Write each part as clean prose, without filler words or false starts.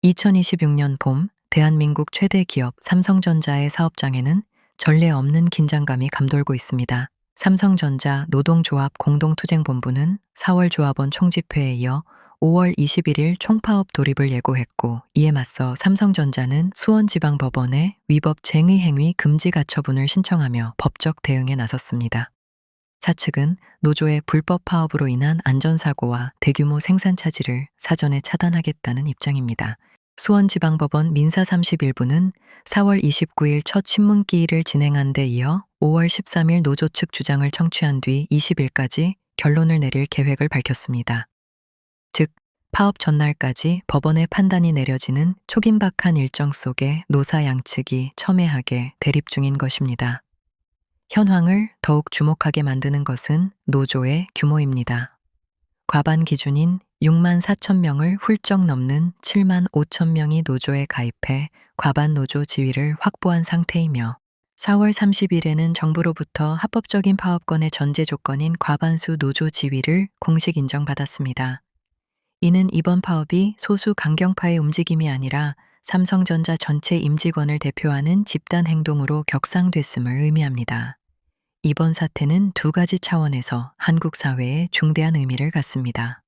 2026년 봄 대한민국 최대 기업 삼성전자의 사업장에는 전례 없는 긴장감이 감돌고 있습니다. 삼성전자 노동조합 공동투쟁본부는 4월 조합원 총집회에 이어 5월 21일 총파업 돌입을 예고했고, 이에 맞서 삼성전자는 수원지방법원에 위법 쟁의행위 금지 가처분을 신청하며 법적 대응에 나섰습니다. 사측은 노조의 불법 파업으로 인한 안전사고와 대규모 생산 차질을 사전에 차단하겠다는 입장입니다. 수원지방법원 민사 31부는 4월 29일 첫 신문기일을 진행한 데 이어 5월 13일 노조 측 주장을 청취한 뒤 20일까지 결론을 내릴 계획을 밝혔습니다. 즉, 파업 전날까지 법원의 판단이 내려지는 초긴박한 일정 속에 노사 양측이 첨예하게 대립 중인 것입니다. 현황을 더욱 주목하게 만드는 것은 노조의 규모입니다. 과반 기준인 6만 4천 명을 훌쩍 넘는 7만 5천 명이 노조에 가입해 과반 노조 지위를 확보한 상태이며, 4월 30일에는 정부로부터 합법적인 파업권의 전제 조건인 과반수 노조 지위를 공식 인정받았습니다. 이는 이번 파업이 소수 강경파의 움직임이 아니라 삼성전자 전체 임직원을 대표하는 집단 행동으로 격상됐음을 의미합니다. 이번 사태는 두 가지 차원에서 한국 사회에 중대한 의미를 갖습니다.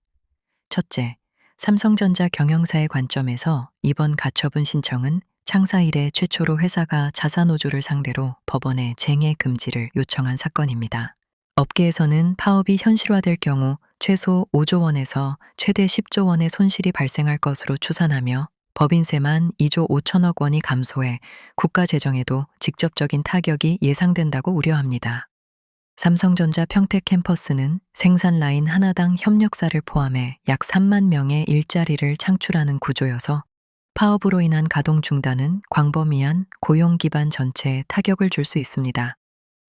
첫째, 삼성전자 경영사의 관점에서 이번 가처분 신청은 창사 이래 최초로 회사가 자사노조를 상대로 법원에 쟁의 금지를 요청한 사건입니다. 업계에서는 파업이 현실화될 경우 최소 5조 원에서 최대 10조 원의 손실이 발생할 것으로 추산하며, 법인세만 2조 5천억 원이 감소해 국가 재정에도 직접적인 타격이 예상된다고 우려합니다. 삼성전자 평택 캠퍼스는 생산 라인 하나당 협력사를 포함해 약 3만 명의 일자리를 창출하는 구조여서 파업으로 인한 가동 중단은 광범위한 고용 기반 전체에 타격을 줄 수 있습니다.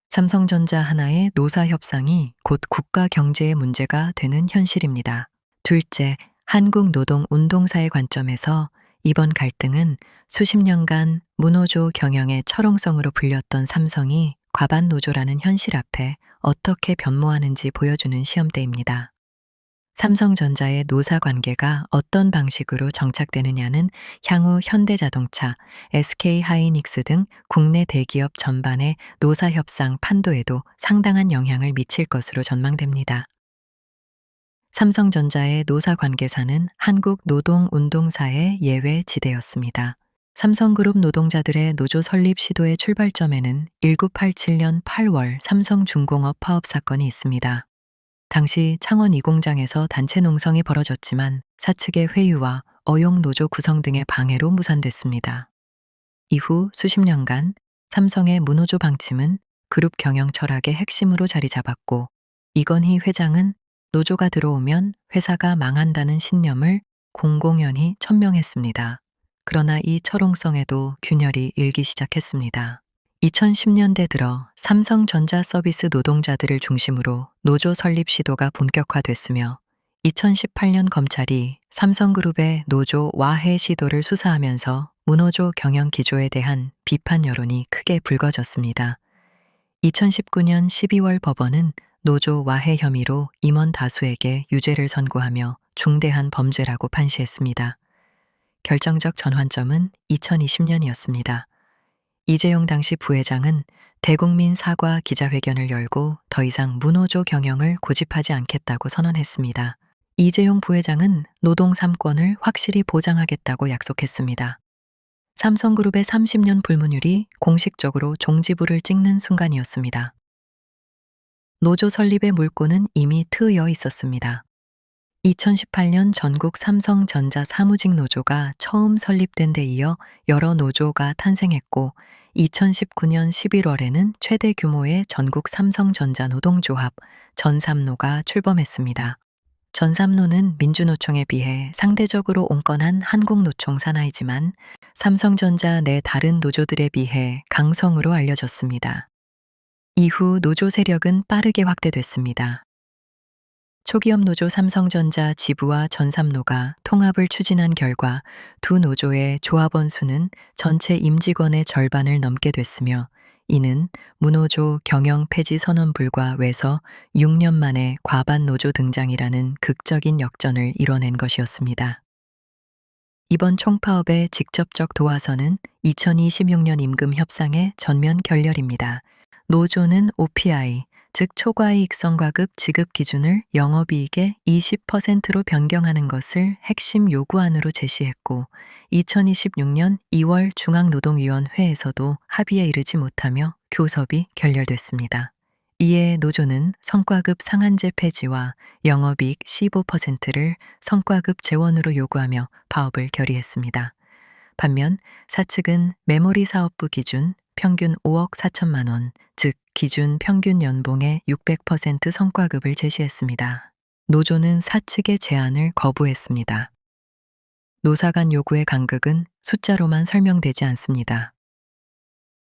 삼성전자 하나의 노사 협상이 곧 국가 경제의 문제가 되는 현실입니다. 둘째, 한국노동운동사의 관점에서 이번 갈등은 수십 년간 무노조 경영의 철옹성으로 불렸던 삼성이 과반 노조라는 현실 앞에 어떻게 변모하는지 보여주는 시험대입니다. 삼성전자의 노사 관계가 어떤 방식으로 정착되느냐는 향후 현대자동차, SK하이닉스 등 국내 대기업 전반의 노사 협상 판도에도 상당한 영향을 미칠 것으로 전망됩니다. 삼성전자의 노사 관계사는 한국노동운동사의 예외 지대였습니다. 삼성그룹 노동자들의 노조 설립 시도의 출발점에는 1987년 8월 삼성중공업 파업 사건이 있습니다. 당시 창원 2공장에서 단체 농성이 벌어졌지만 사측의 회유와 어용 노조 구성 등의 방해로 무산됐습니다. 이후 수십 년간 삼성의 무노조 방침은 그룹 경영 철학의 핵심으로 자리 잡았고, 이건희 회장은 노조가 들어오면 회사가 망한다는 신념을 공공연히 천명했습니다. 그러나 이 철옹성에도 균열이 일기 시작했습니다. 2010년대 들어 삼성전자 서비스 노동자들을 중심으로 노조 설립 시도가 본격화됐으며, 2018년 검찰이 삼성그룹의 노조 와해 시도를 수사하면서 무노조 경영 기조에 대한 비판 여론이 크게 불거졌습니다. 2019년 12월 법원은 노조 와해 혐의로 임원 다수에게 유죄를 선고하며 중대한 범죄라고 판시했습니다. 결정적 전환점은 2020년이었습니다. 이재용 당시 부회장은 대국민 사과 기자회견을 열고 더 이상 무노조 경영을 고집하지 않겠다고 선언했습니다. 이재용 부회장은 노동 3권을 확실히 보장하겠다고 약속했습니다. 삼성그룹의 30년 불문율이 공식적으로 종지부를 찍는 순간이었습니다. 노조 설립의 물꼬는 이미 트여 있었습니다. 2018년 전국 삼성전자 사무직 노조가 처음 설립된 데 이어 여러 노조가 탄생했고, 2019년 11월에는 최대 규모의 전국 삼성전자 노동조합 전삼노가 출범했습니다. 전삼노는 민주노총에 비해 상대적으로 온건한 한국노총 산하이지만 삼성전자 내 다른 노조들에 비해 강성으로 알려졌습니다. 이후 노조 세력은 빠르게 확대됐습니다. 초기업 노조 삼성전자 지부와 전삼노가 통합을 추진한 결과 두 노조의 조합원 수는 전체 임직원의 절반을 넘게 됐으며, 이는 무노조 경영 폐지 선언 불과 외서 6년 만에 과반 노조 등장이라는 극적인 역전을 이뤄낸 것이었습니다. 이번 총파업의 직접적 도화선은 2026년 임금 협상의 전면 결렬입니다. 노조는 OPI, 즉 초과이익성과급 지급 기준을 영업이익의 20%로 변경하는 것을 핵심 요구안으로 제시했고, 2026년 2월 중앙노동위원회에서도 합의에 이르지 못하며 교섭이 결렬됐습니다. 이에 노조는 성과급 상한제 폐지와 영업이익 15%를 성과급 재원으로 요구하며 파업을 결의했습니다. 반면 사측은 메모리 사업부 기준 평균 5억 4천만 원, 즉 기준 평균 연봉의 600% 성과급을 제시했습니다. 노조는 사측의 제안을 거부했습니다. 노사 간 요구의 간극은 숫자로만 설명되지 않습니다.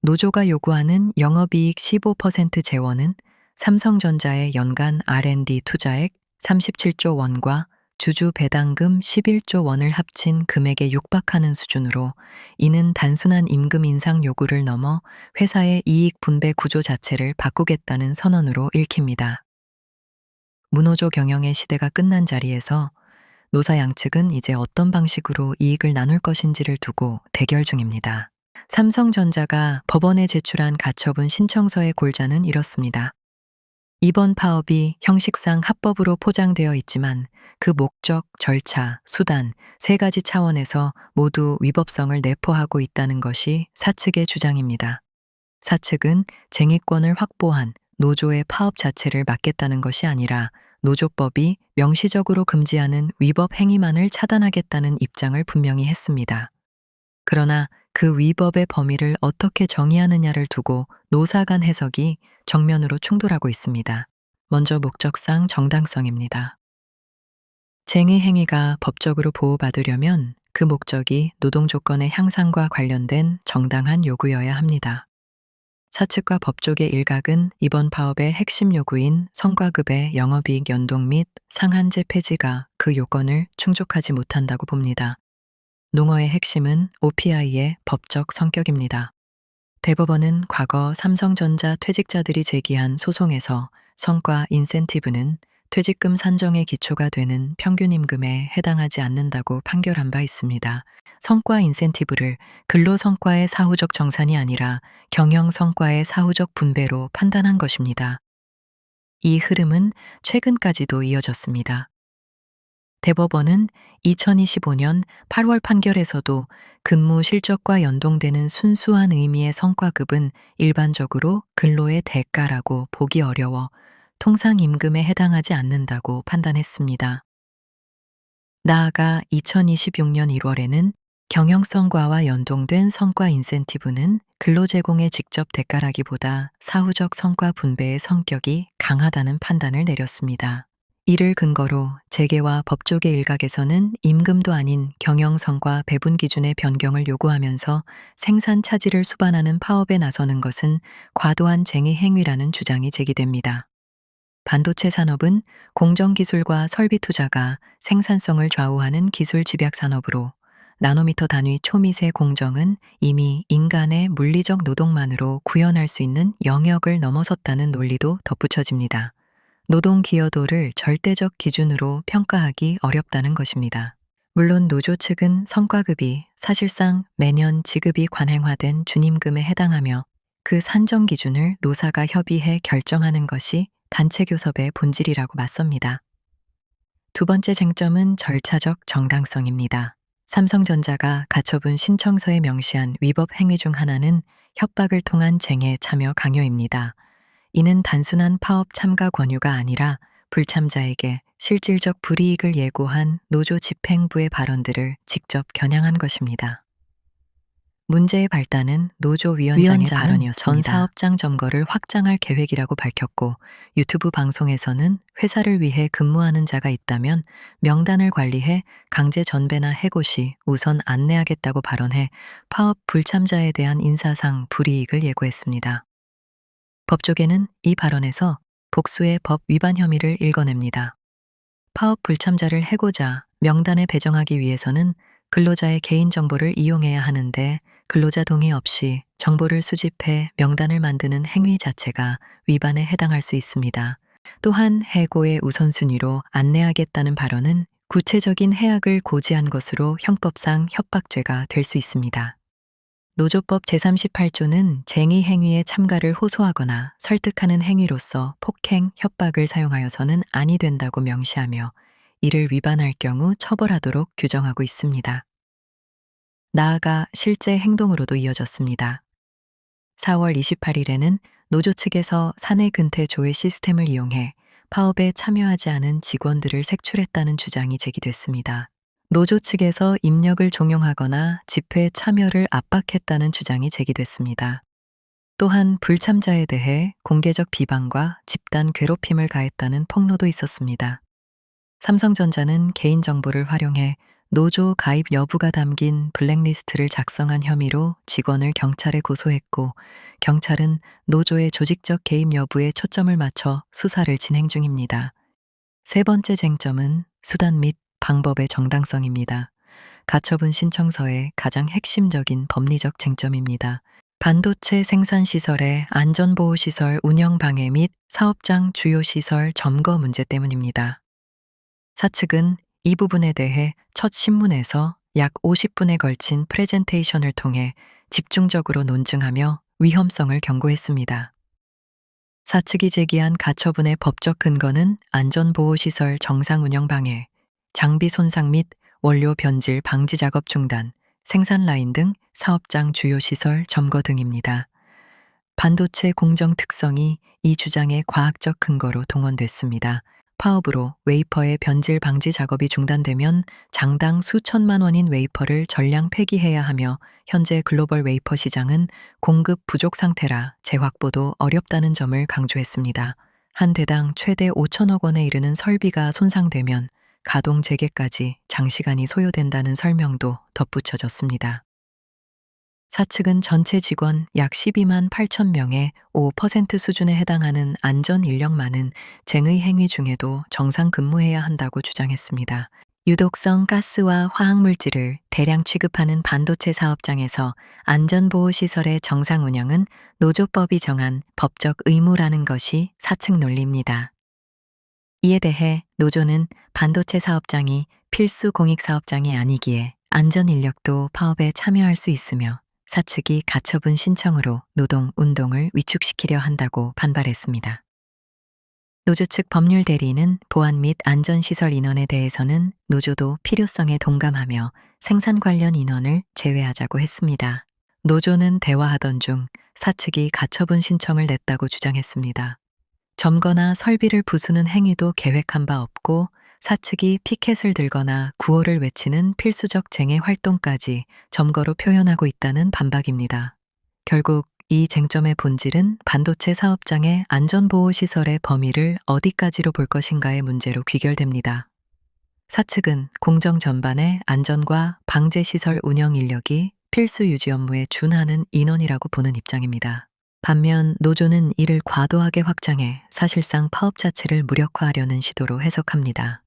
노조가 요구하는 영업이익 15% 재원은 삼성전자의 연간 R&D 투자액 37조 원과 주주 배당금 11조 원을 합친 금액에 육박하는 수준으로, 이는 단순한 임금 인상 요구를 넘어 회사의 이익 분배 구조 자체를 바꾸겠다는 선언으로 읽힙니다. 무노조 경영의 시대가 끝난 자리에서 노사 양측은 이제 어떤 방식으로 이익을 나눌 것인지를 두고 대결 중입니다. 삼성전자가 법원에 제출한 가처분 신청서의 골자는 이렇습니다. 이번 파업이 형식상 합법으로 포장되어 있지만 그 목적, 절차, 수단 세 가지 차원에서 모두 위법성을 내포하고 있다는 것이 사측의 주장입니다. 사측은 쟁의권을 확보한 노조의 파업 자체를 막겠다는 것이 아니라 노조법이 명시적으로 금지하는 위법 행위만을 차단하겠다는 입장을 분명히 했습니다. 그러나 그 위법의 범위를 어떻게 정의하느냐를 두고 노사 간 해석이 정면으로 충돌하고 있습니다. 먼저 목적상 정당성입니다. 쟁의 행위가 법적으로 보호받으려면 그 목적이 노동 조건의 향상과 관련된 정당한 요구여야 합니다. 사측과 법조계 일각은 이번 파업의 핵심 요구인 성과급의 영업이익 연동 및 상한제 폐지가 그 요건을 충족하지 못한다고 봅니다. 농어의 핵심은 OPI의 법적 성격입니다. 대법원은 과거 삼성전자 퇴직자들이 제기한 소송에서 성과 인센티브는 퇴직금 산정의 기초가 되는 평균 임금에 해당하지 않는다고 판결한 바 있습니다. 성과 인센티브를 근로 성과의 사후적 정산이 아니라 경영 성과의 사후적 분배로 판단한 것입니다. 이 흐름은 최근까지도 이어졌습니다. 대법원은 2025년 8월 판결에서도 근무 실적과 연동되는 순수한 의미의 성과급은 일반적으로 근로의 대가라고 보기 어려워 통상 임금에 해당하지 않는다고 판단했습니다. 나아가 2026년 1월에는 경영성과와 연동된 성과 인센티브는 근로 제공의 직접 대가라기보다 사후적 성과 분배의 성격이 강하다는 판단을 내렸습니다. 이를 근거로 재계와 법조계 일각에서는 임금도 아닌 경영성과 배분 기준의 변경을 요구하면서 생산 차질을 수반하는 파업에 나서는 것은 과도한 쟁의 행위라는 주장이 제기됩니다. 반도체 산업은 공정기술과 설비 투자가 생산성을 좌우하는 기술 집약 산업으로, 나노미터 단위 초미세 공정은 이미 인간의 물리적 노동만으로 구현할 수 있는 영역을 넘어섰다는 논리도 덧붙여집니다. 노동 기여도를 절대적 기준으로 평가하기 어렵다는 것입니다. 물론 노조 측은 성과급이 사실상 매년 지급이 관행화된 준임금에 해당하며 그 산정 기준을 노사가 협의해 결정하는 것이 단체 교섭의 본질이라고 맞섭니다. 두 번째 쟁점은 절차적 정당성입니다. 삼성전자가 가처분 신청서에 명시한 위법 행위 중 하나는 협박을 통한 쟁의 참여 강요입니다. 이는 단순한 파업 참가 권유가 아니라 불참자에게 실질적 불이익을 예고한 노조 집행부의 발언들을 직접 겨냥한 것입니다. 문제의 발단은 노조 위원장의 발언이었습니다. 전 사업장 점거를 확장할 계획이라고 밝혔고, 유튜브 방송에서는 회사를 위해 근무하는 자가 있다면 명단을 관리해 강제 전배나 해고 시 우선 안내하겠다고 발언해 파업 불참자에 대한 인사상 불이익을 예고했습니다. 법조계는 이 발언에서 복수의 법 위반 혐의를 읽어냅니다. 파업 불참자를 해고자 명단에 배정하기 위해서는 근로자의 개인정보를 이용해야 하는데, 근로자 동의 없이 정보를 수집해 명단을 만드는 행위 자체가 위반에 해당할 수 있습니다. 또한 해고의 우선순위로 안내하겠다는 발언은 구체적인 해악을 고지한 것으로 형법상 협박죄가 될 수 있습니다. 노조법 제38조는 쟁의 행위에 참가를 호소하거나 설득하는 행위로서 폭행, 협박을 사용하여서는 아니 된다고 명시하며 이를 위반할 경우 처벌하도록 규정하고 있습니다. 나아가 실제 행동으로도 이어졌습니다. 4월 28일에는 노조 측에서 사내 근태 조회 시스템을 이용해 파업에 참여하지 않은 직원들을 색출했다는 주장이 제기됐습니다. 노조 측에서 입력을 종용하거나 집회 참여를 압박했다는 주장이 제기됐습니다. 또한 불참자에 대해 공개적 비방과 집단 괴롭힘을 가했다는 폭로도 있었습니다. 삼성전자는 개인정보를 활용해 노조 가입 여부가 담긴 블랙리스트를 작성한 혐의로 직원을 경찰에 고소했고, 경찰은 노조의 조직적 개입 여부에 초점을 맞춰 수사를 진행 중입니다. 세 번째 쟁점은 수단 및 방법의 정당성입니다. 가처분 신청서의 가장 핵심적인 법리적 쟁점입니다. 반도체 생산시설의 안전보호시설 운영 방해 및 사업장 주요 시설 점거 문제 때문입니다. 사측은 이 부분에 대해 첫 신문에서 약 50분에 걸친 프레젠테이션을 통해 집중적으로 논증하며 위험성을 경고했습니다. 사측이 제기한 가처분의 법적 근거는 안전보호시설 정상 운영 방해, 장비 손상 및 원료 변질 방지 작업 중단, 생산 라인 등 사업장 주요 시설 점거 등입니다. 반도체 공정 특성이 이 주장의 과학적 근거로 동원됐습니다. 파업으로 웨이퍼의 변질 방지 작업이 중단되면 장당 수천만 원인 웨이퍼를 전량 폐기해야 하며 현재 글로벌 웨이퍼 시장은 공급 부족 상태라 재확보도 어렵다는 점을 강조했습니다. 한 대당 최대 5천억 원에 이르는 설비가 손상되면 가동 재개까지 장시간이 소요된다는 설명도 덧붙여졌습니다. 사측은 전체 직원 약 12만 8천 명의 5% 수준에 해당하는 안전 인력만은 쟁의 행위 중에도 정상 근무해야 한다고 주장했습니다. 유독성 가스와 화학물질을 대량 취급하는 반도체 사업장에서 안전보호시설의 정상 운영은 노조법이 정한 법적 의무라는 것이 사측 논리입니다. 이에 대해 노조는 반도체 사업장이 필수 공익 사업장이 아니기에 안전 인력도 파업에 참여할 수 있으며 사측이 가처분 신청으로 노동 운동을 위축시키려 한다고 반발했습니다. 노조 측 법률 대리인은 보안 및 안전시설 인원에 대해서는 노조도 필요성에 동감하며 생산 관련 인원을 제외하자고 했습니다. 노조는 대화하던 중 사측이 가처분 신청을 냈다고 주장했습니다. 점거나 설비를 부수는 행위도 계획한 바 없고 사측이 피켓을 들거나 구호를 외치는 필수적 쟁의 활동까지 점거로 표현하고 있다는 반박입니다. 결국 이 쟁점의 본질은 반도체 사업장의 안전보호시설의 범위를 어디까지로 볼 것인가의 문제로 귀결됩니다. 사측은 공정 전반의 안전과 방제시설 운영 인력이 필수 유지 업무에 준하는 인원이라고 보는 입장입니다. 반면 노조는 이를 과도하게 확장해 사실상 파업 자체를 무력화하려는 시도로 해석합니다.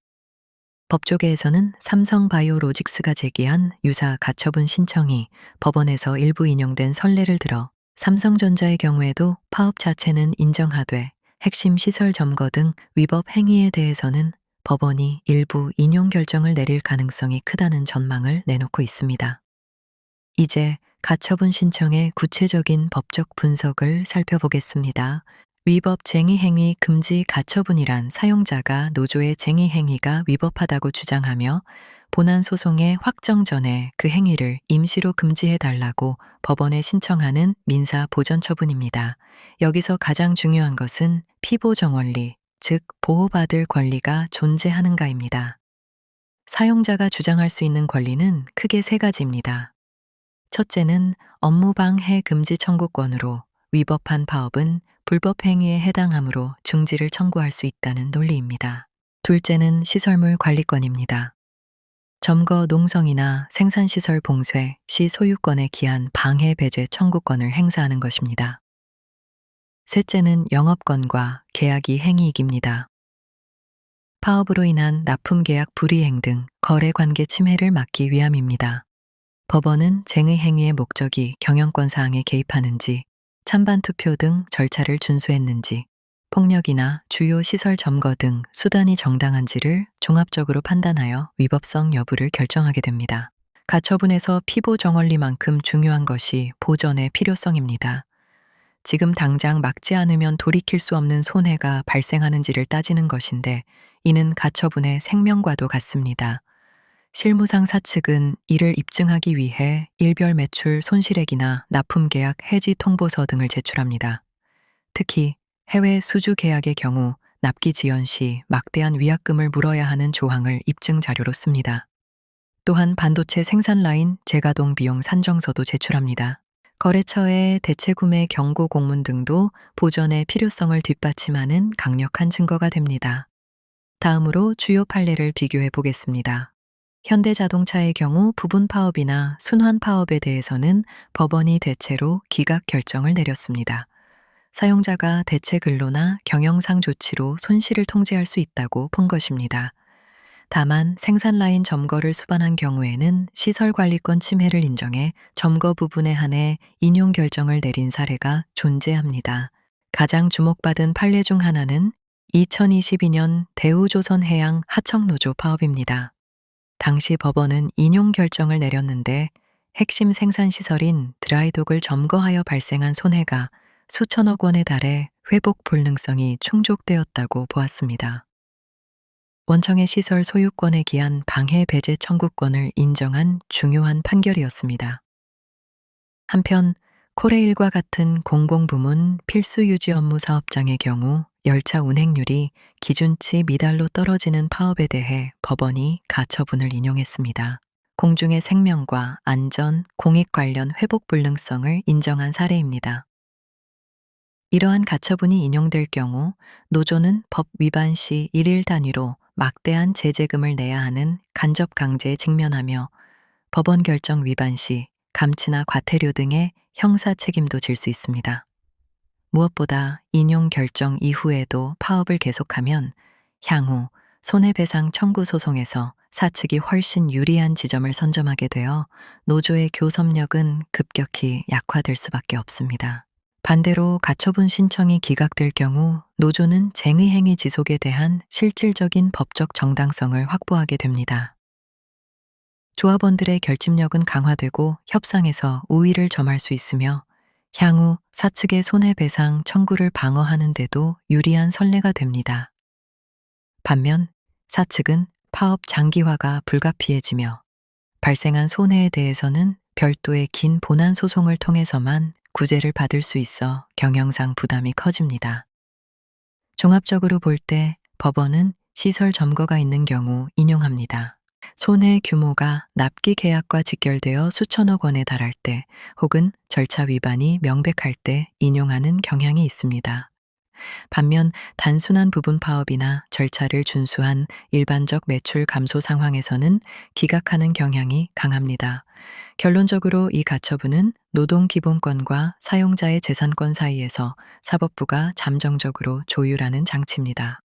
법조계에서는 삼성바이오로직스가 제기한 유사 가처분 신청이 법원에서 일부 인용된 선례를 들어 삼성전자의 경우에도 파업 자체는 인정하되 핵심 시설 점거 등 위법 행위에 대해서는 법원이 일부 인용 결정을 내릴 가능성이 크다는 전망을 내놓고 있습니다. 이제 가처분 신청의 구체적인 법적 분석을 살펴보겠습니다. 위법 쟁의 행위 금지 가처분이란 사용자가 노조의 쟁의 행위가 위법하다고 주장하며 본안 소송의 확정 전에 그 행위를 임시로 금지해 달라고 법원에 신청하는 민사 보전 처분입니다. 여기서 가장 중요한 것은 피보정 원리, 즉 보호받을 권리가 존재하는가입니다. 사용자가 주장할 수 있는 권리는 크게 세 가지입니다. 첫째는 업무방해 금지 청구권으로 위법한 파업은 불법 행위에 해당하므로 중지를 청구할 수 있다는 논리입니다. 둘째는 시설물 관리권입니다. 점거 농성이나 생산시설 봉쇄 시 소유권에 기한 방해 배제 청구권을 행사하는 것입니다. 셋째는 영업권과 계약 이행이익입니다. 파업으로 인한 납품계약 불이행 등 거래관계 침해를 막기 위함입니다. 법원은 쟁의 행위의 목적이 경영권 사항에 개입하는지, 찬반 투표 등 절차를 준수했는지, 폭력이나 주요 시설 점거 등 수단이 정당한지를 종합적으로 판단하여 위법성 여부를 결정하게 됩니다. 가처분에서 피보 정원리만큼 중요한 것이 보전의 필요성입니다. 지금 당장 막지 않으면 돌이킬 수 없는 손해가 발생하는지를 따지는 것인데, 이는 가처분의 생명과도 같습니다. 실무상 사측은 이를 입증하기 위해 일별 매출 손실액이나 납품계약 해지 통보서 등을 제출합니다. 특히 해외 수주 계약의 경우 납기 지연 시 막대한 위약금을 물어야 하는 조항을 입증 자료로 씁니다. 또한 반도체 생산 라인 재가동 비용 산정서도 제출합니다. 거래처의 대체 구매 경고 공문 등도 보전의 필요성을 뒷받침하는 강력한 증거가 됩니다. 다음으로 주요 판례를 비교해 보겠습니다. 현대자동차의 경우 부분 파업이나 순환 파업에 대해서는 법원이 대체로 기각 결정을 내렸습니다. 사용자가 대체 근로나 경영상 조치로 손실을 통제할 수 있다고 본 것입니다. 다만 생산 라인 점거를 수반한 경우에는 시설관리권 침해를 인정해 점거 부분에 한해 인용 결정을 내린 사례가 존재합니다. 가장 주목받은 판례 중 하나는 2022년 대우조선해양 하청노조 파업입니다. 당시 법원은 인용 결정을 내렸는데 핵심 생산시설인 드라이독을 점거하여 발생한 손해가 수천억 원에 달해 회복 불능성이 충족되었다고 보았습니다. 원청의 시설 소유권에 기한 방해 배제 청구권을 인정한 중요한 판결이었습니다. 한편 코레일과 같은 공공부문 필수 유지 업무 사업장의 경우 열차 운행률이 기준치 미달로 떨어지는 파업에 대해 법원이 가처분을 인용했습니다. 공중의 생명과 안전, 공익 관련 회복 불능성을 인정한 사례입니다. 이러한 가처분이 인용될 경우 노조는 법 위반 시 일일 단위로 막대한 제재금을 내야 하는 간접 강제에 직면하며 법원 결정 위반 시 감치나 과태료 등의 형사 책임도 질 수 있습니다. 무엇보다 인용 결정 이후에도 파업을 계속하면 향후 손해배상 청구 소송에서 사측이 훨씬 유리한 지점을 선점하게 되어 노조의 교섭력은 급격히 약화될 수밖에 없습니다. 반대로 가처분 신청이 기각될 경우 노조는 쟁의행위 지속에 대한 실질적인 법적 정당성을 확보하게 됩니다. 조합원들의 결집력은 강화되고 협상에서 우위를 점할 수 있으며 향후 사측의 손해배상 청구를 방어하는 데도 유리한 선례가 됩니다. 반면 사측은 파업 장기화가 불가피해지며 발생한 손해에 대해서는 별도의 긴 본안 소송을 통해서만 구제를 받을 수 있어 경영상 부담이 커집니다. 종합적으로 볼 때 법원은 시설 점거가 있는 경우 인용합니다. 손해 규모가 납기 계약과 직결되어 수천억 원에 달할 때 혹은 절차 위반이 명백할 때 인용하는 경향이 있습니다. 반면 단순한 부분 파업이나 절차를 준수한 일반적 매출 감소 상황에서는 기각하는 경향이 강합니다. 결론적으로 이 가처분은 노동기본권과 사용자의 재산권 사이에서 사법부가 잠정적으로 조율하는 장치입니다.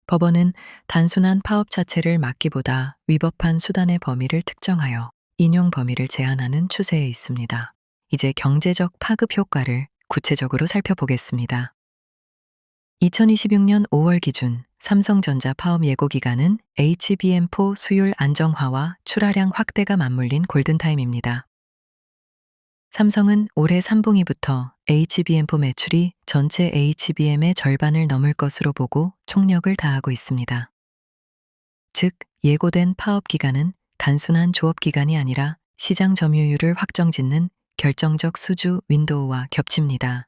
법원은 단순한 파업 자체를 막기보다 위법한 수단의 범위를 특정하여 인용 범위를 제한하는 추세에 있습니다. 이제 경제적 파급 효과를 구체적으로 살펴보겠습니다. 2026년 5월 기준 삼성전자 파업 예고 기간은 HBM4 수율 안정화와 출하량 확대가 맞물린 골든타임입니다. 삼성은 올해 3분기부터 HBM4 매출이 전체 HBM의 절반을 넘을 것으로 보고 총력을 다하고 있습니다. 즉, 예고된 파업 기간은 단순한 조업 기간이 아니라 시장 점유율을 확정짓는 결정적 수주 윈도우와 겹칩니다.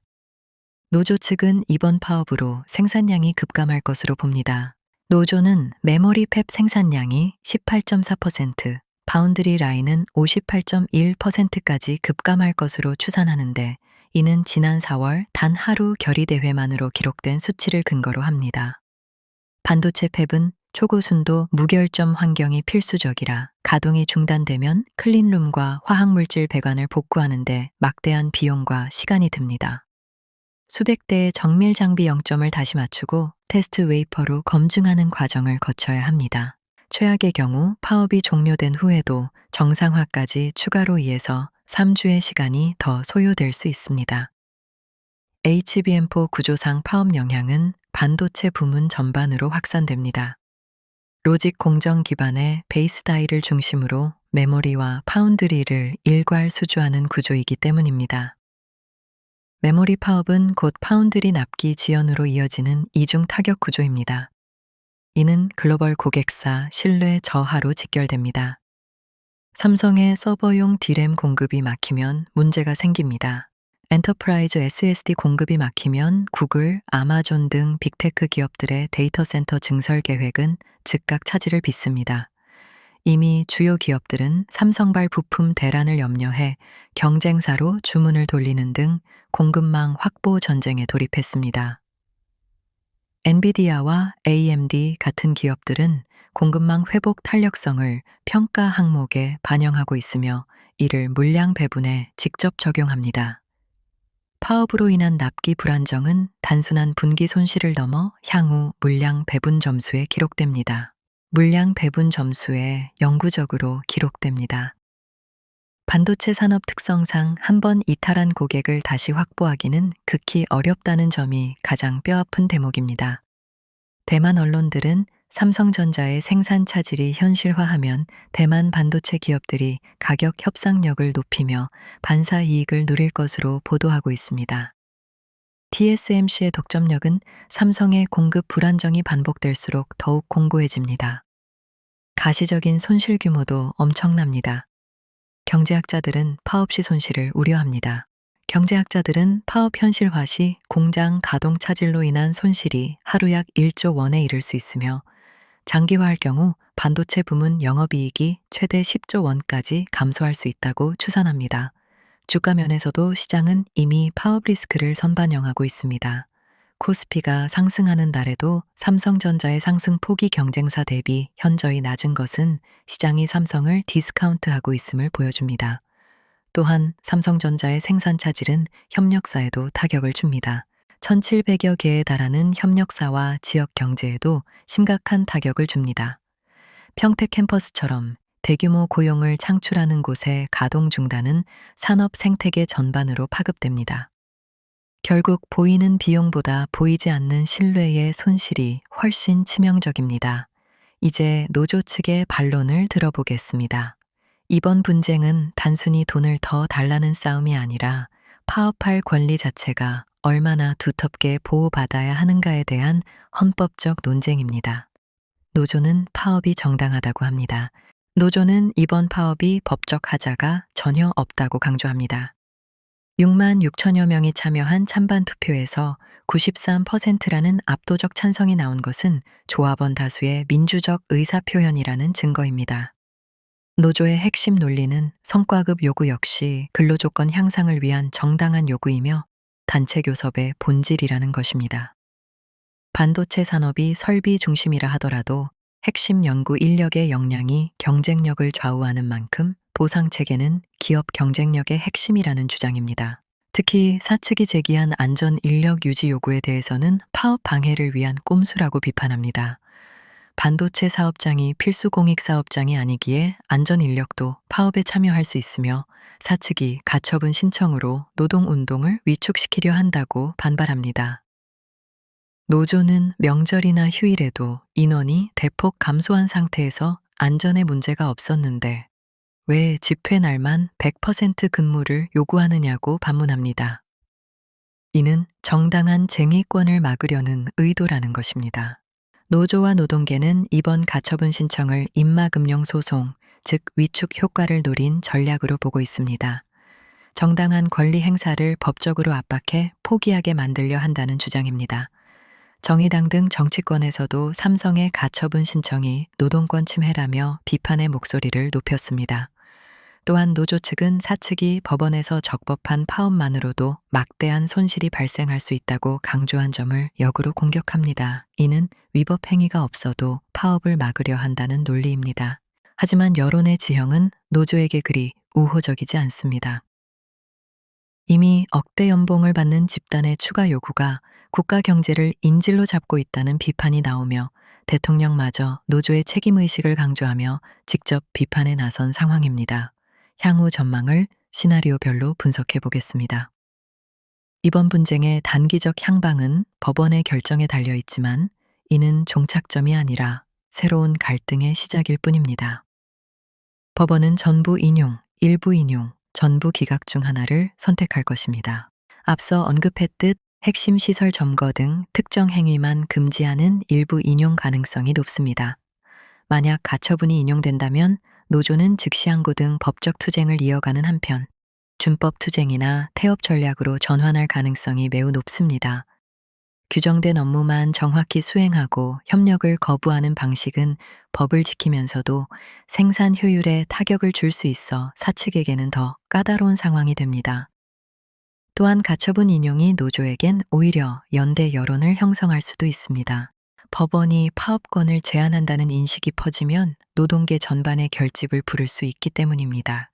노조 측은 이번 파업으로 생산량이 급감할 것으로 봅니다. 노조는 메모리 팹 생산량이 18.4%, 바운드리 라인은 58.1%까지 급감할 것으로 추산하는데, 이는 지난 4월 단 하루 결의대회만으로 기록된 수치를 근거로 합니다. 반도체 팹은 초고순도 무결점 환경이 필수적이라 가동이 중단되면 클린룸과 화학물질 배관을 복구하는데 막대한 비용과 시간이 듭니다. 수백 대의 정밀 장비 0점을 다시 맞추고 테스트 웨이퍼로 검증하는 과정을 거쳐야 합니다. 최악의 경우 파업이 종료된 후에도 정상화까지 추가로 2에서 3주의 시간이 더 소요될 수 있습니다. HBM4 구조상 파업 영향은 반도체 부문 전반으로 확산됩니다. 로직 공정 기반의 베이스 다이를 중심으로 메모리와 파운드리를 일괄 수주하는 구조이기 때문입니다. 메모리 파업은 곧 파운드리 납기 지연으로 이어지는 이중 타격 구조입니다. 이는 글로벌 고객사 신뢰 저하로 직결됩니다. 삼성의 서버용 D램 공급이 막히면 문제가 생깁니다. 엔터프라이즈 SSD 공급이 막히면 구글, 아마존 등 빅테크 기업들의 데이터 센터 증설 계획은 즉각 차질을 빚습니다. 이미 주요 기업들은 삼성발 부품 대란을 염려해 경쟁사로 주문을 돌리는 등 공급망 확보 전쟁에 돌입했습니다. 엔비디아와 AMD 같은 기업들은 공급망 회복 탄력성을 평가 항목에 반영하고 있으며 이를 물량 배분에 직접 적용합니다. 파업으로 인한 납기 불안정은 단순한 분기 손실을 넘어 향후 물량 배분 점수에 기록됩니다. 물량 배분 점수에 영구적으로 기록됩니다. 반도체 산업 특성상 한 번 이탈한 고객을 다시 확보하기는 극히 어렵다는 점이 가장 뼈아픈 대목입니다. 대만 언론들은 삼성전자의 생산 차질이 현실화하면 대만 반도체 기업들이 가격 협상력을 높이며 반사 이익을 누릴 것으로 보도하고 있습니다. TSMC의 독점력은 삼성의 공급 불안정이 반복될수록 더욱 공고해집니다. 가시적인 손실 규모도 엄청납니다. 경제학자들은 파업 시 손실을 우려합니다. 경제학자들은 파업 현실화 시 공장 가동 차질로 인한 손실이 하루 약 1조 원에 이를 수 있으며 장기화할 경우 반도체 부문 영업이익이 최대 10조 원까지 감소할 수 있다고 추산합니다. 주가 면에서도 시장은 이미 파업 리스크를 선반영하고 있습니다. 코스피가 상승하는 날에도 삼성전자의 상승 폭이 경쟁사 대비 현저히 낮은 것은 시장이 삼성을 디스카운트하고 있음을 보여줍니다. 또한 삼성전자의 생산 차질은 협력사에도 타격을 줍니다. 1,700여 개에 달하는 협력사와 지역 경제에도 심각한 타격을 줍니다. 평택 캠퍼스처럼 대규모 고용을 창출하는 곳의 가동 중단은 산업 생태계 전반으로 파급됩니다. 결국 보이는 비용보다 보이지 않는 신뢰의 손실이 훨씬 치명적입니다. 이제 노조 측의 반론을 들어보겠습니다. 이번 분쟁은 단순히 돈을 더 달라는 싸움이 아니라 파업할 권리 자체가 얼마나 두텁게 보호받아야 하는가에 대한 헌법적 논쟁입니다. 노조는 파업이 정당하다고 합니다. 노조는 이번 파업이 법적 하자가 전혀 없다고 강조합니다. 6만 6천여 명이 참여한 찬반 투표에서 93%라는 압도적 찬성이 나온 것은 조합원 다수의 민주적 의사표현이라는 증거입니다. 노조의 핵심 논리는 성과급 요구 역시 근로조건 향상을 위한 정당한 요구이며 단체 교섭의 본질이라는 것입니다. 반도체 산업이 설비 중심이라 하더라도 핵심 연구 인력의 역량이 경쟁력을 좌우하는 만큼 보상 체계는 기업 경쟁력의 핵심이라는 주장입니다. 특히 사측이 제기한 안전 인력 유지 요구에 대해서는 파업 방해를 위한 꼼수라고 비판합니다. 반도체 사업장이 필수 공익 사업장이 아니기에 안전 인력도 파업에 참여할 수 있으며 사측이 가처분 신청으로 노동운동을 위축시키려 한다고 반발합니다. 노조는 명절이나 휴일에도 인원이 대폭 감소한 상태에서 안전에 문제가 없었는데 왜 집회 날만 100% 근무를 요구하느냐고 반문합니다. 이는 정당한 쟁의권을 막으려는 의도라는 것입니다. 노조와 노동계는 이번 가처분 신청을 임마금용 소송, 즉 위축 효과를 노린 전략으로 보고 있습니다. 정당한 권리 행사를 법적으로 압박해 포기하게 만들려 한다는 주장입니다. 정의당 등 정치권에서도 삼성의 가처분 신청이 노동권 침해라며 비판의 목소리를 높였습니다. 또한 노조 측은 사측이 법원에서 적법한 파업만으로도 막대한 손실이 발생할 수 있다고 강조한 점을 역으로 공격합니다. 이는 위법 행위가 없어도 파업을 막으려 한다는 논리입니다. 하지만 여론의 지형은 노조에게 그리 우호적이지 않습니다. 이미 억대 연봉을 받는 집단의 추가 요구가 국가 경제를 인질로 잡고 있다는 비판이 나오며 대통령마저 노조의 책임의식을 강조하며 직접 비판에 나선 상황입니다. 향후 전망을 시나리오별로 분석해 보겠습니다. 이번 분쟁의 단기적 향방은 법원의 결정에 달려 있지만 이는 종착점이 아니라 새로운 갈등의 시작일 뿐입니다. 법원은 전부 인용, 일부 인용, 전부 기각 중 하나를 선택할 것입니다. 앞서 언급했듯 핵심 시설 점거 등 특정 행위만 금지하는 일부 인용 가능성이 높습니다. 만약 가처분이 인용된다면 노조는 즉시 항고 등 법적 투쟁을 이어가는 한편 준법 투쟁이나 태업 전략으로 전환할 가능성이 매우 높습니다. 규정된 업무만 정확히 수행하고 협력을 거부하는 방식은 법을 지키면서도 생산 효율에 타격을 줄 수 있어 사측에게는 더 까다로운 상황이 됩니다. 또한 가처분 인용이 노조에겐 오히려 연대 여론을 형성할 수도 있습니다. 법원이 파업권을 제한한다는 인식이 퍼지면 노동계 전반의 결집을 부를 수 있기 때문입니다.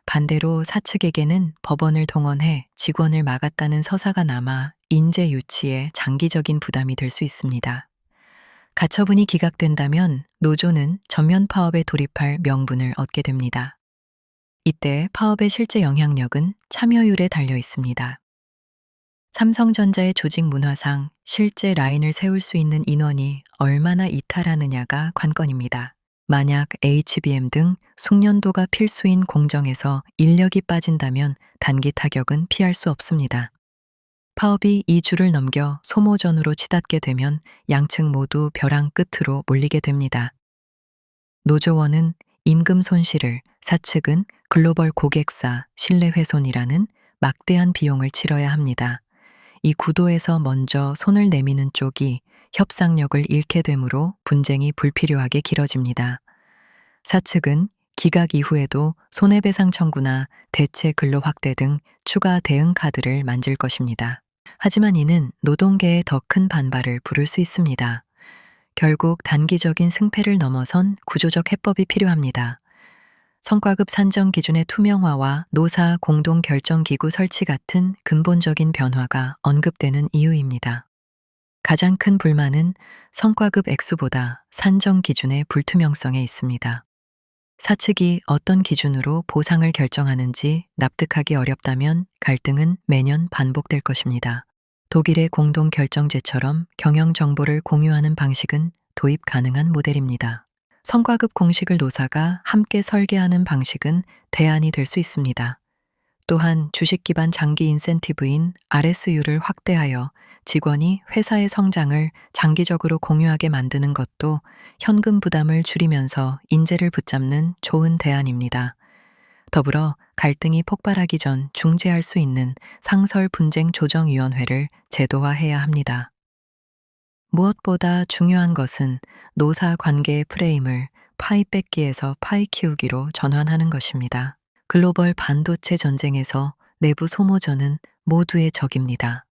반대로 사측에게는 법원을 동원해 직원을 막았다는 서사가 남아 인재 유치에 장기적인 부담이 될 수 있습니다. 가처분이 기각된다면 노조는 전면 파업에 돌입할 명분을 얻게 됩니다. 이때 파업의 실제 영향력은 참여율에 달려 있습니다. 삼성전자의 조직 문화상 실제 라인을 세울 수 있는 인원이 얼마나 이탈하느냐가 관건입니다. 만약 HBM 등 숙련도가 필수인 공정에서 인력이 빠진다면 단기 타격은 피할 수 없습니다. 파업이 이 줄을 넘겨 소모전으로 치닫게 되면 양측 모두 벼랑 끝으로 몰리게 됩니다. 노조원은 임금 손실을, 사측은 글로벌 고객사 신뢰훼손이라는 막대한 비용을 치러야 합니다. 이 구도에서 먼저 손을 내미는 쪽이 협상력을 잃게 되므로 분쟁이 불필요하게 길어집니다. 사측은 기각 이후에도 손해배상 청구나 대체 근로 확대 등 추가 대응 카드를 만질 것입니다. 하지만 이는 노동계의 더 큰 반발을 부를 수 있습니다. 결국 단기적인 승패를 넘어선 구조적 해법이 필요합니다. 성과급 산정 기준의 투명화와 노사 공동 결정 기구 설치 같은 근본적인 변화가 언급되는 이유입니다. 가장 큰 불만은 성과급 액수보다 산정 기준의 불투명성에 있습니다. 사측이 어떤 기준으로 보상을 결정하는지 납득하기 어렵다면 갈등은 매년 반복될 것입니다. 독일의 공동 결정제처럼 경영 정보를 공유하는 방식은 도입 가능한 모델입니다. 성과급 공식을 노사가 함께 설계하는 방식은 대안이 될 수 있습니다. 또한 주식 기반 장기 인센티브인 RSU를 확대하여 직원이 회사의 성장을 장기적으로 공유하게 만드는 것도 현금 부담을 줄이면서 인재를 붙잡는 좋은 대안입니다. 더불어 갈등이 폭발하기 전 중재할 수 있는 상설 분쟁 조정위원회를 제도화해야 합니다. 무엇보다 중요한 것은 노사 관계의 프레임을 파이 뺏기에서 파이 키우기로 전환하는 것입니다. 글로벌 반도체 전쟁에서 내부 소모전은 모두의 적입니다.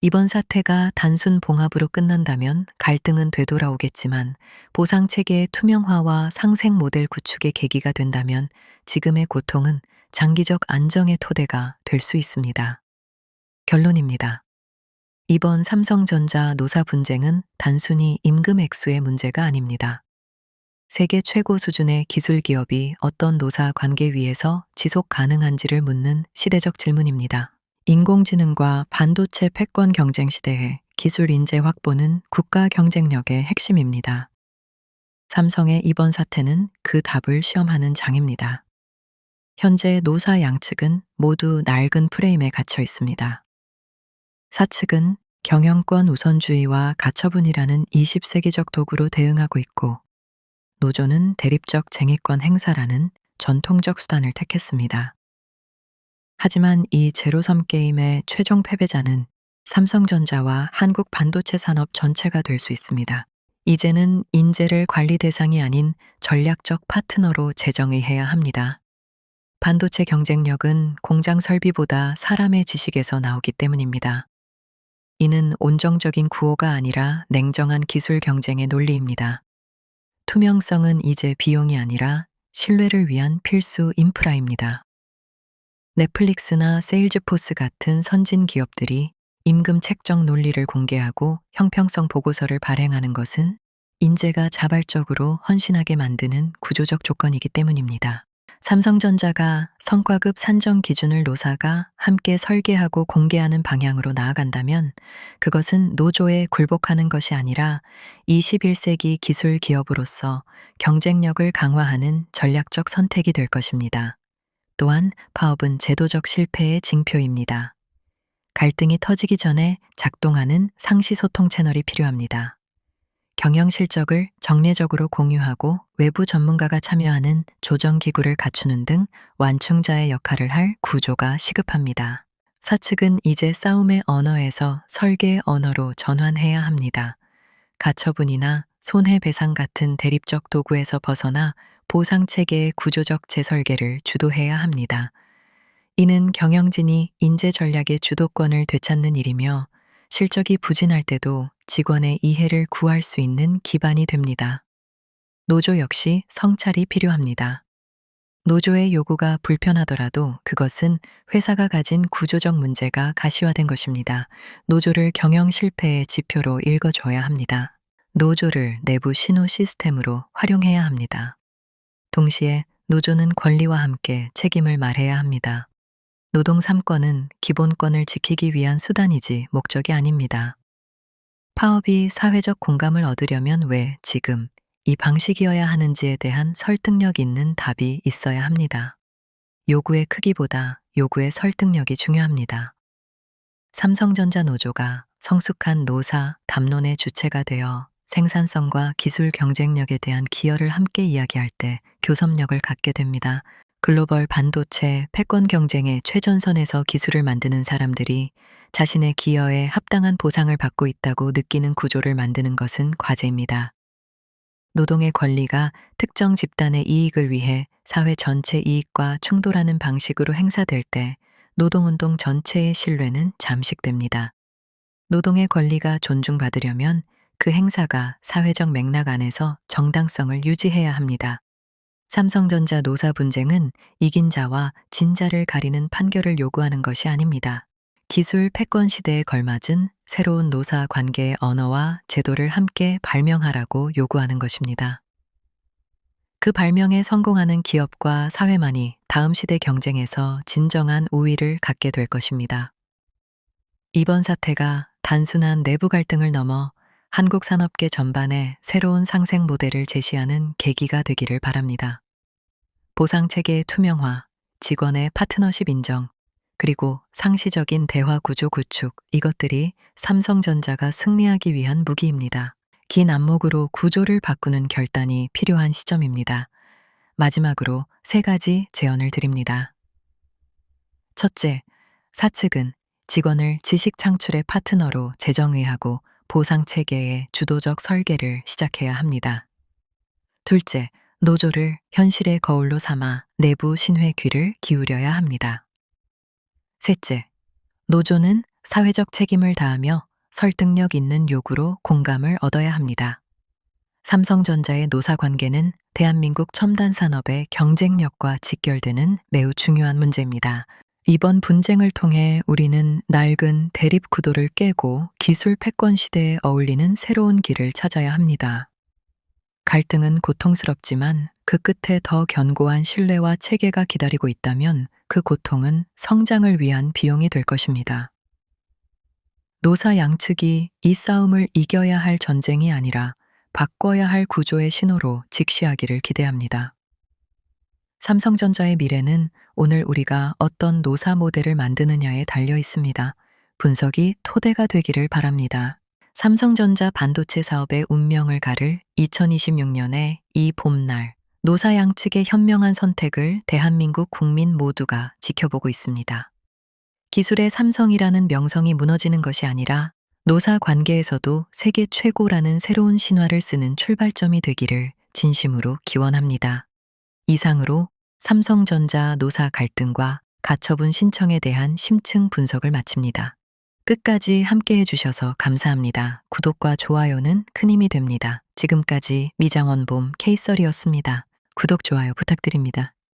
이번 사태가 단순 봉합으로 끝난다면 갈등은 되돌아오겠지만 보상 체계의 투명화와 상생 모델 구축의 계기가 된다면 지금의 고통은 장기적 안정의 토대가 될 수 있습니다. 결론입니다. 이번 삼성전자 노사 분쟁은 단순히 임금 액수의 문제가 아닙니다. 세계 최고 수준의 기술 기업이 어떤 노사 관계 위에서 지속 가능한지를 묻는 시대적 질문입니다. 인공지능과 반도체 패권 경쟁 시대에 기술 인재 확보는 국가 경쟁력의 핵심입니다. 삼성의 이번 사태는 그 답을 시험하는 장입니다. 현재 노사 양측은 모두 낡은 프레임에 갇혀 있습니다. 사측은 경영권 우선주의와 가처분이라는 20세기적 도구로 대응하고 있고, 노조는 대립적 쟁의권 행사라는 전통적 수단을 택했습니다. 하지만 이 제로섬 게임의 최종 패배자는 삼성전자와 한국 반도체 산업 전체가 될 수 있습니다. 이제는 인재를 관리 대상이 아닌 전략적 파트너로 재정의해야 합니다. 반도체 경쟁력은 공장 설비보다 사람의 지식에서 나오기 때문입니다. 이는 온정적인 구호가 아니라 냉정한 기술 경쟁의 논리입니다. 투명성은 이제 비용이 아니라 신뢰를 위한 필수 인프라입니다. 넷플릭스나 세일즈포스 같은 선진 기업들이 임금 책정 논리를 공개하고 형평성 보고서를 발행하는 것은 인재가 자발적으로 헌신하게 만드는 구조적 조건이기 때문입니다. 삼성전자가 성과급 산정 기준을 노사가 함께 설계하고 공개하는 방향으로 나아간다면 그것은 노조에 굴복하는 것이 아니라 21세기 기술 기업으로서 경쟁력을 강화하는 전략적 선택이 될 것입니다. 또한 파업은 제도적 실패의 징표입니다. 갈등이 터지기 전에 작동하는 상시 소통 채널이 필요합니다. 경영 실적을 정례적으로 공유하고 외부 전문가가 참여하는 조정 기구를 갖추는 등 완충자의 역할을 할 구조가 시급합니다. 사측은 이제 싸움의 언어에서 설계의 언어로 전환해야 합니다. 가처분이나 손해배상 같은 대립적 도구에서 벗어나 보상 체계의 구조적 재설계를 주도해야 합니다. 이는 경영진이 인재 전략의 주도권을 되찾는 일이며 실적이 부진할 때도 직원의 이해를 구할 수 있는 기반이 됩니다. 노조 역시 성찰이 필요합니다. 노조의 요구가 불편하더라도 그것은 회사가 가진 구조적 문제가 가시화된 것입니다. 노조를 경영 실패의 지표로 읽어줘야 합니다. 노조를 내부 신호 시스템으로 활용해야 합니다. 동시에 노조는 권리와 함께 책임을 말해야 합니다. 노동 3권은 기본권을 지키기 위한 수단이지 목적이 아닙니다. 파업이 사회적 공감을 얻으려면 왜 지금 이 방식이어야 하는지에 대한 설득력 있는 답이 있어야 합니다. 요구의 크기보다 요구의 설득력이 중요합니다. 삼성전자 노조가 성숙한 노사 담론의 주체가 되어 생산성과 기술 경쟁력에 대한 기여를 함께 이야기할 때 교섭력을 갖게 됩니다. 글로벌 반도체 패권 경쟁의 최전선에서 기술을 만드는 사람들이 자신의 기여에 합당한 보상을 받고 있다고 느끼는 구조를 만드는 것은 과제입니다. 노동의 권리가 특정 집단의 이익을 위해 사회 전체 이익과 충돌하는 방식으로 행사될 때 노동운동 전체의 신뢰는 잠식됩니다. 노동의 권리가 존중받으려면 그 행사가 사회적 맥락 안에서 정당성을 유지해야 합니다. 삼성전자 노사 분쟁은 이긴 자와 진 자를 가리는 판결을 요구하는 것이 아닙니다. 기술 패권 시대에 걸맞은 새로운 노사 관계의 언어와 제도를 함께 발명하라고 요구하는 것입니다. 그 발명에 성공하는 기업과 사회만이 다음 시대 경쟁에서 진정한 우위를 갖게 될 것입니다. 이번 사태가 단순한 내부 갈등을 넘어 한국 산업계 전반에 새로운 상생 모델을 제시하는 계기가 되기를 바랍니다. 보상 체계의 투명화, 직원의 파트너십 인정, 그리고 상시적인 대화 구조 구축, 이것들이 삼성전자가 승리하기 위한 무기입니다. 긴 안목으로 구조를 바꾸는 결단이 필요한 시점입니다. 마지막으로 3가지 제언을 드립니다. 첫째, 사측은 직원을 지식 창출의 파트너로 재정의하고 보상 체계의 주도적 설계를 시작해야 합니다. 둘째, 노조를 현실의 거울로 삼아 내부 신뢰 귀를 기울여야 합니다. 셋째, 노조는 사회적 책임을 다하며 설득력 있는 요구로 공감을 얻어야 합니다. 삼성전자의 노사 관계는 대한민국 첨단 산업의 경쟁력과 직결되는 매우 중요한 문제입니다. 이번 분쟁을 통해 우리는 낡은 대립 구도를 깨고 기술 패권 시대에 어울리는 새로운 길을 찾아야 합니다. 갈등은 고통스럽지만 그 끝에 더 견고한 신뢰와 체계가 기다리고 있다면 그 고통은 성장을 위한 비용이 될 것입니다. 노사 양측이 이 싸움을 이겨야 할 전쟁이 아니라 바꿔야 할 구조의 신호로 직시하기를 기대합니다. 삼성전자의 미래는 오늘 우리가 어떤 노사 모델을 만드느냐에 달려 있습니다. 분석이 토대가 되기를 바랍니다. 삼성전자 반도체 사업의 운명을 가를 2026년의 이 봄날, 노사 양측의 현명한 선택을 대한민국 국민 모두가 지켜보고 있습니다. 기술의 삼성이라는 명성이 무너지는 것이 아니라 노사 관계에서도 세계 최고라는 새로운 신화를 쓰는 출발점이 되기를 진심으로 기원합니다. 이상으로 삼성전자 노사 갈등과 가처분 신청에 대한 심층 분석을 마칩니다. 끝까지 함께 해주셔서 감사합니다. 구독과 좋아요는 큰 힘이 됩니다. 지금까지 미장원봄 K-썰이었습니다. 구독, 좋아요 부탁드립니다.